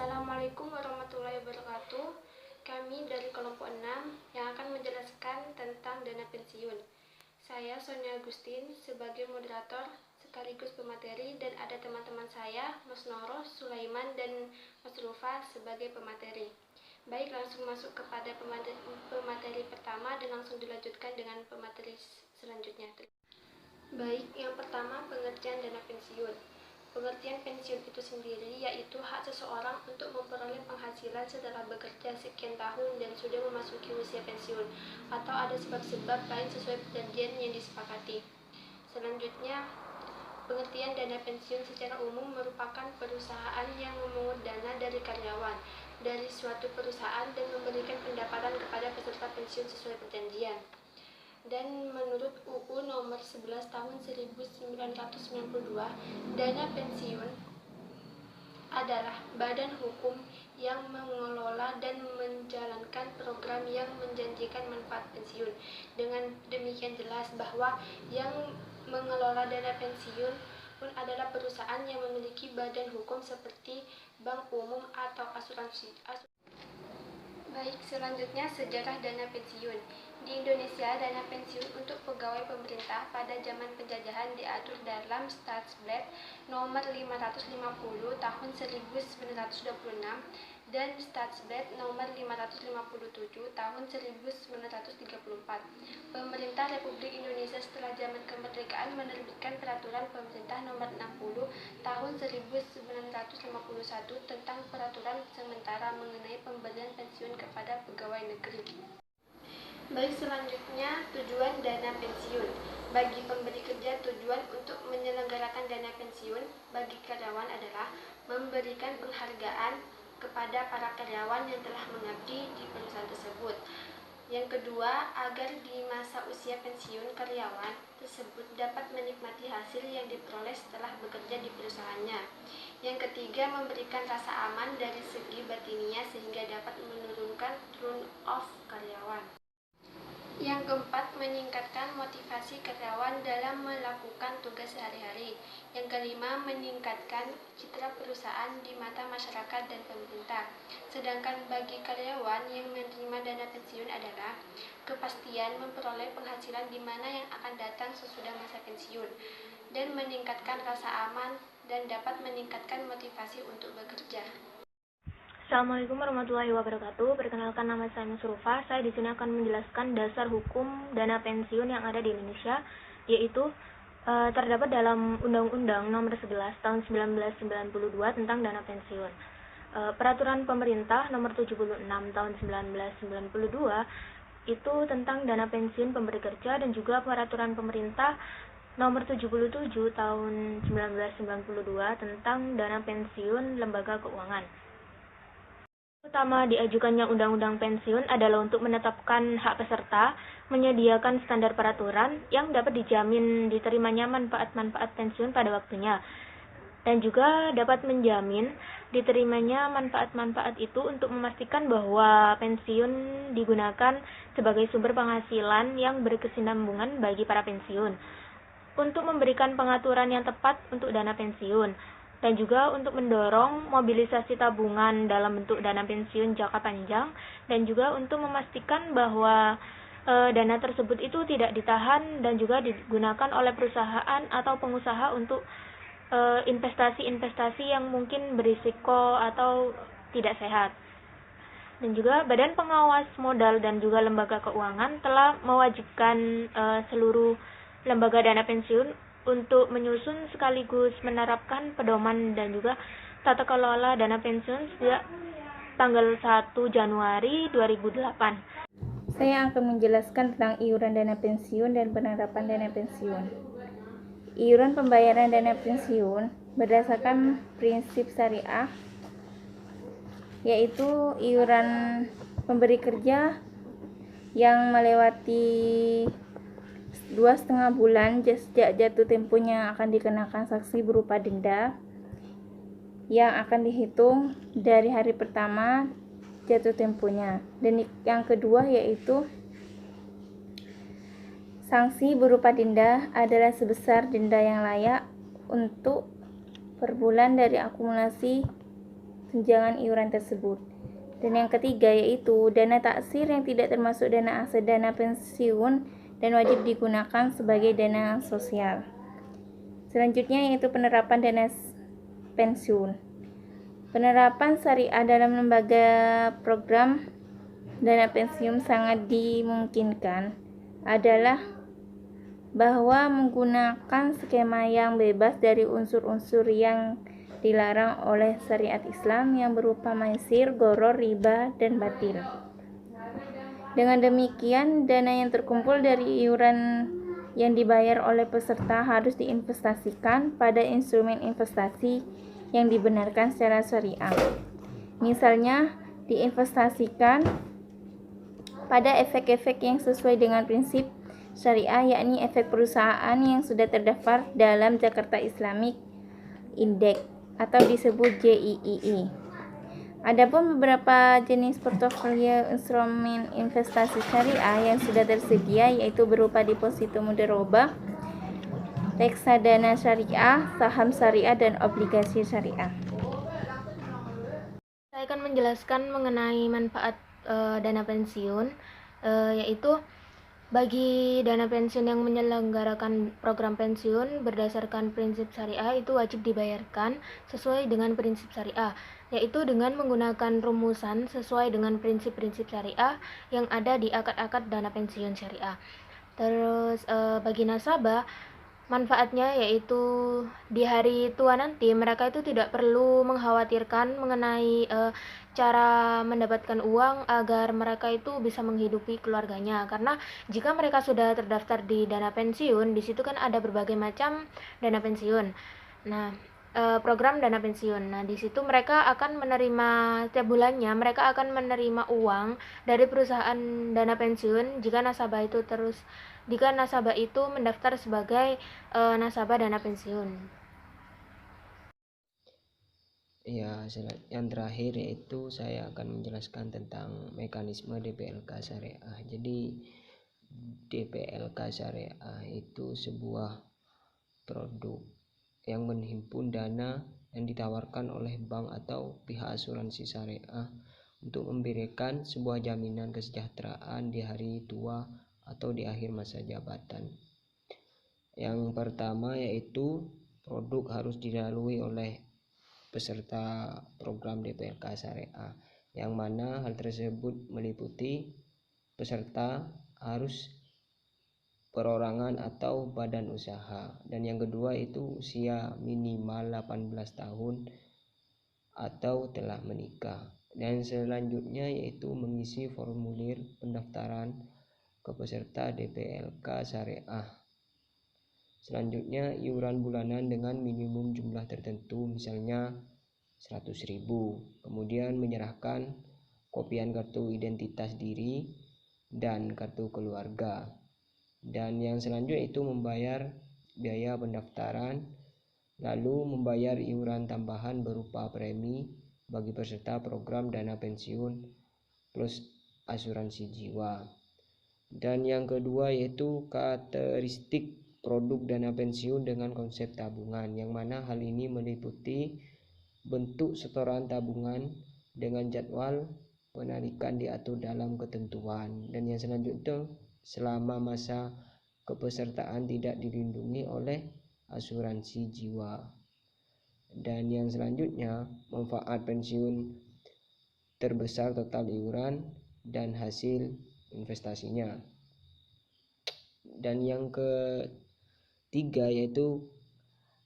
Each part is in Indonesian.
Assalamualaikum warahmatullahi wabarakatuh. Kami dari kelompok 6 yang akan menjelaskan tentang dana pensiun. Saya Sonia Agustin sebagai moderator sekaligus pemateri, dan ada teman-teman saya, Mas Noro, Sulaiman, dan Mas Rufa sebagai pemateri. Baik, langsung masuk kepada pemateri pertama dan langsung dilanjutkan dengan pemateri selanjutnya. Baik, yang pertama pengertian dana pensiun. Pengertian pensiun itu sendiri yaitu hak seseorang untuk memperoleh penghasilan setelah bekerja sekian tahun dan sudah memasuki usia pensiun, atau ada sebab-sebab lain sesuai perjanjian yang disepakati. Selanjutnya, pengertian dana pensiun secara umum merupakan perusahaan yang memungut dana dari karyawan dari suatu perusahaan dan memberikan pendapatan kepada peserta pensiun sesuai perjanjian. Dan menurut UU nomor 11 tahun 1992, dana pensiun adalah badan hukum yang mengelola dan menjalankan program yang menjanjikan manfaat pensiun. Dengan demikian jelas bahwa yang mengelola dana pensiun pun adalah perusahaan yang memiliki badan hukum seperti bank umum atau asuransi. Baik, selanjutnya sejarah dana pensiun. Di Indonesia, dana pensiun untuk pegawai pemerintah pada zaman penjajahan diatur dalam Statsblad nomor 550 tahun 1926 dan Statsblad nomor 557 tahun 1934. Pemerintah Republik Indonesia setelah zaman kemerdekaan menerbitkan Peraturan Pemerintah nomor 60 tahun 1951 tentang peraturan sementara mengenai pemberian pensiun kepada pegawai negeri. Baik, selanjutnya tujuan dana pensiun. Bagi pemberi kerja, tujuan untuk menyelenggarakan dana pensiun bagi karyawan adalah memberikan penghargaan kepada para karyawan yang telah mengabdi di perusahaan tersebut. Yang kedua, agar di masa usia pensiun karyawan tersebut dapat menikmati hasil yang diperoleh setelah bekerja di perusahaannya. Yang ketiga, memberikan rasa aman dari segi batiniah sehingga dapat menurunkan turn-off karyawan. Yang keempat, meningkatkan motivasi karyawan dalam melakukan tugas sehari-hari. Yang kelima, meningkatkan citra perusahaan di mata masyarakat dan pemerintah. Sedangkan bagi karyawan yang menerima dana pensiun adalah kepastian memperoleh penghasilan di mana yang akan datang sesudah masa pensiun, dan meningkatkan rasa aman dan dapat meningkatkan motivasi untuk bekerja. Assalamualaikum warahmatullahi wabarakatuh. Perkenalkan, nama saya Mas Rufa. Saya di sini akan menjelaskan dasar hukum dana pensiun yang ada di Indonesia, yaitu terdapat dalam Undang-Undang Nomor 11 Tahun 1992 tentang dana pensiun. Peraturan Pemerintah Nomor 76 Tahun 1992 itu tentang dana pensiun pemberi kerja, dan juga Peraturan Pemerintah Nomor 77 Tahun 1992 tentang dana pensiun lembaga keuangan. Utama diajukannya undang-undang pensiun adalah untuk menetapkan hak peserta, menyediakan standar peraturan yang dapat dijamin diterimanya manfaat-manfaat pensiun pada waktunya, dan juga dapat menjamin diterimanya manfaat-manfaat itu untuk memastikan bahwa pensiun digunakan sebagai sumber penghasilan yang berkesinambungan bagi para pensiun, untuk memberikan pengaturan yang tepat untuk dana pensiun, dan juga untuk mendorong mobilisasi tabungan dalam bentuk dana pensiun jangka panjang, dan juga untuk memastikan bahwa dana tersebut itu tidak ditahan dan juga digunakan oleh perusahaan atau pengusaha untuk investasi-investasi yang mungkin berisiko atau tidak sehat. Dan juga Badan Pengawas Modal dan juga lembaga keuangan telah mewajibkan seluruh lembaga dana pensiun untuk menyusun sekaligus menerapkan pedoman dan juga tata kelola dana pensiun sejak tanggal 1 Januari 2008. Saya akan menjelaskan tentang iuran dana pensiun dan penerapan dana pensiun. Iuran pembayaran dana pensiun berdasarkan prinsip syariah, yaitu iuran pemberi kerja yang melewati 2,5 bulan sejak jatuh temponya akan dikenakan sanksi berupa denda yang akan dihitung dari hari pertama jatuh temponya. Dan yang kedua yaitu sanksi berupa denda adalah sebesar denda yang layak untuk per bulan dari akumulasi tunjangan iuran tersebut. Dan yang ketiga yaitu dana taksir yang tidak termasuk dana aset dana pensiun dan wajib digunakan sebagai dana sosial. Selanjutnya yaitu penerapan dana pensiun. Penerapan syariah dalam lembaga program dana pensiun sangat dimungkinkan adalah bahwa menggunakan skema yang bebas dari unsur-unsur yang dilarang oleh syariat Islam yang berupa maisir, gharar, riba, dan batil. Dengan demikian, dana yang terkumpul dari iuran yang dibayar oleh peserta harus diinvestasikan pada instrumen investasi yang dibenarkan secara syariah. Misalnya, diinvestasikan pada efek-efek yang sesuai dengan prinsip syariah, yakni efek perusahaan yang sudah terdaftar dalam Jakarta Islamic Index atau disebut JIII. Adapun beberapa jenis portofolio instrumen investasi syariah yang sudah tersedia yaitu berupa deposito mudharabah, reksadana syariah, saham syariah, dan obligasi syariah. Saya akan menjelaskan mengenai manfaat dana pensiun, yaitu bagi dana pensiun yang menyelenggarakan program pensiun berdasarkan prinsip syariah itu wajib dibayarkan sesuai dengan prinsip syariah, yaitu dengan menggunakan rumusan sesuai dengan prinsip-prinsip syariah yang ada di akad-akad dana pensiun syariah. Terus bagi nasabah, manfaatnya yaitu di hari tua nanti mereka itu tidak perlu mengkhawatirkan mengenai cara mendapatkan uang agar mereka itu bisa menghidupi keluarganya, karena jika mereka sudah terdaftar di dana pensiun, di situ kan ada berbagai macam dana pensiun. Nah, program dana pensiun. Nah, di situ mereka akan menerima setiap bulannya mereka akan menerima uang dari perusahaan dana pensiun jika nasabah itu mendaftar sebagai nasabah dana pensiun. Ya, yang terakhir yaitu saya akan menjelaskan tentang mekanisme DPLK Syariah. Jadi DPLK Syariah itu sebuah produk yang menghimpun dana yang ditawarkan oleh bank atau pihak asuransi syariah untuk memberikan sebuah jaminan kesejahteraan di hari tua atau di akhir masa jabatan. Yang pertama yaitu produk harus dilalui oleh peserta program DPLK Syariah, yang mana hal tersebut meliputi peserta harus perorangan atau badan usaha, dan yang kedua itu usia minimal 18 tahun atau telah menikah, dan selanjutnya yaitu mengisi formulir pendaftaran ke peserta DPLK Syariah. Selanjutnya iuran bulanan dengan minimum jumlah tertentu, misalnya 100.000. Kemudian menyerahkan kopian kartu identitas diri dan kartu keluarga. Dan yang selanjutnya itu membayar biaya pendaftaran, lalu membayar iuran tambahan berupa premi bagi peserta program dana pensiun plus asuransi jiwa. Dan yang kedua yaitu karakteristik produk dana pensiun dengan konsep tabungan, yang mana hal ini meliputi bentuk setoran tabungan dengan jadwal penarikan diatur dalam ketentuan. Dan yang selanjutnya selama masa kepesertaan tidak dilindungi oleh asuransi jiwa. Dan yang selanjutnya manfaat pensiun terbesar total iuran dan hasil investasinya. Dan yang ketiga yaitu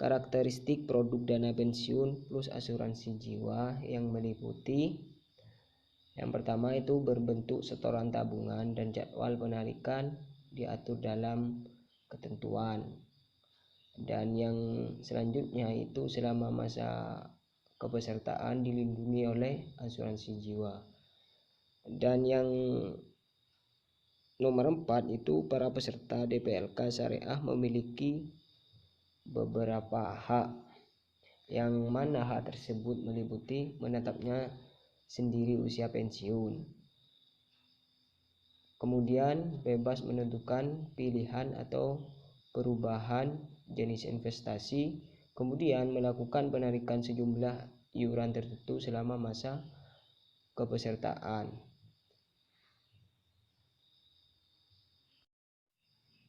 karakteristik produk dana pensiun plus asuransi jiwa, yang meliputi yang pertama itu berbentuk setoran tabungan dan jadwal penarikan diatur dalam ketentuan. Dan yang selanjutnya itu selama masa kepesertaan dilindungi oleh asuransi jiwa. Dan yang nomor 4 itu para peserta DPLK Syariah memiliki beberapa hak, yang mana hak tersebut meliputi menetapnya sendiri usia pensiun, kemudian bebas menentukan pilihan atau perubahan jenis investasi, kemudian melakukan penarikan sejumlah iuran tertentu selama masa kepesertaan.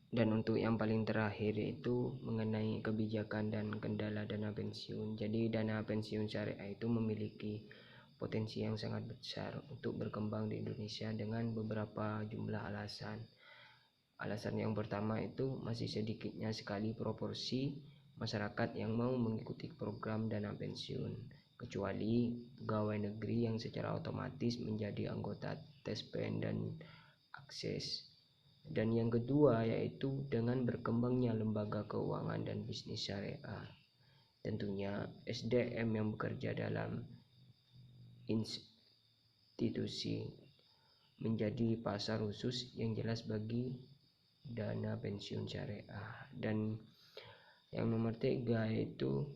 Dan untuk yang paling terakhir yaitu mengenai kebijakan dan kendala dana pensiun. Jadi dana pensiun syariah itu memiliki potensi yang sangat besar untuk berkembang di Indonesia dengan beberapa jumlah alasan. Alasan yang pertama itu masih sedikitnya sekali proporsi masyarakat yang mau mengikuti program dana pensiun, kecuali pegawai negeri yang secara otomatis menjadi anggota TESPEN dan akses. Dan yang kedua yaitu dengan berkembangnya lembaga keuangan dan bisnis syariah. Tentunya SDM yang bekerja dalam institusi menjadi pasar khusus yang jelas bagi dana pensiun syariah. Dan yang nomor 3 yaitu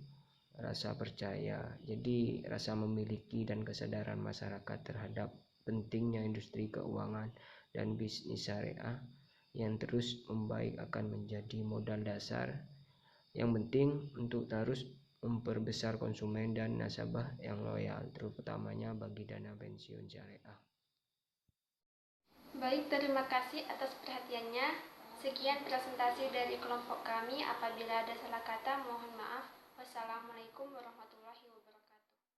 rasa percaya. Jadi rasa memiliki dan kesadaran masyarakat terhadap pentingnya industri keuangan dan bisnis syariah yang terus membaik akan menjadi modal dasar yang penting untuk terus memperbesar konsumen dan nasabah yang loyal, terutamanya bagi dana pensiun syariah. Baik, terima kasih atas perhatiannya. Sekian presentasi dari kelompok kami. Apabila ada salah kata, mohon maaf. Wassalamualaikum warahmatullahi wabarakatuh.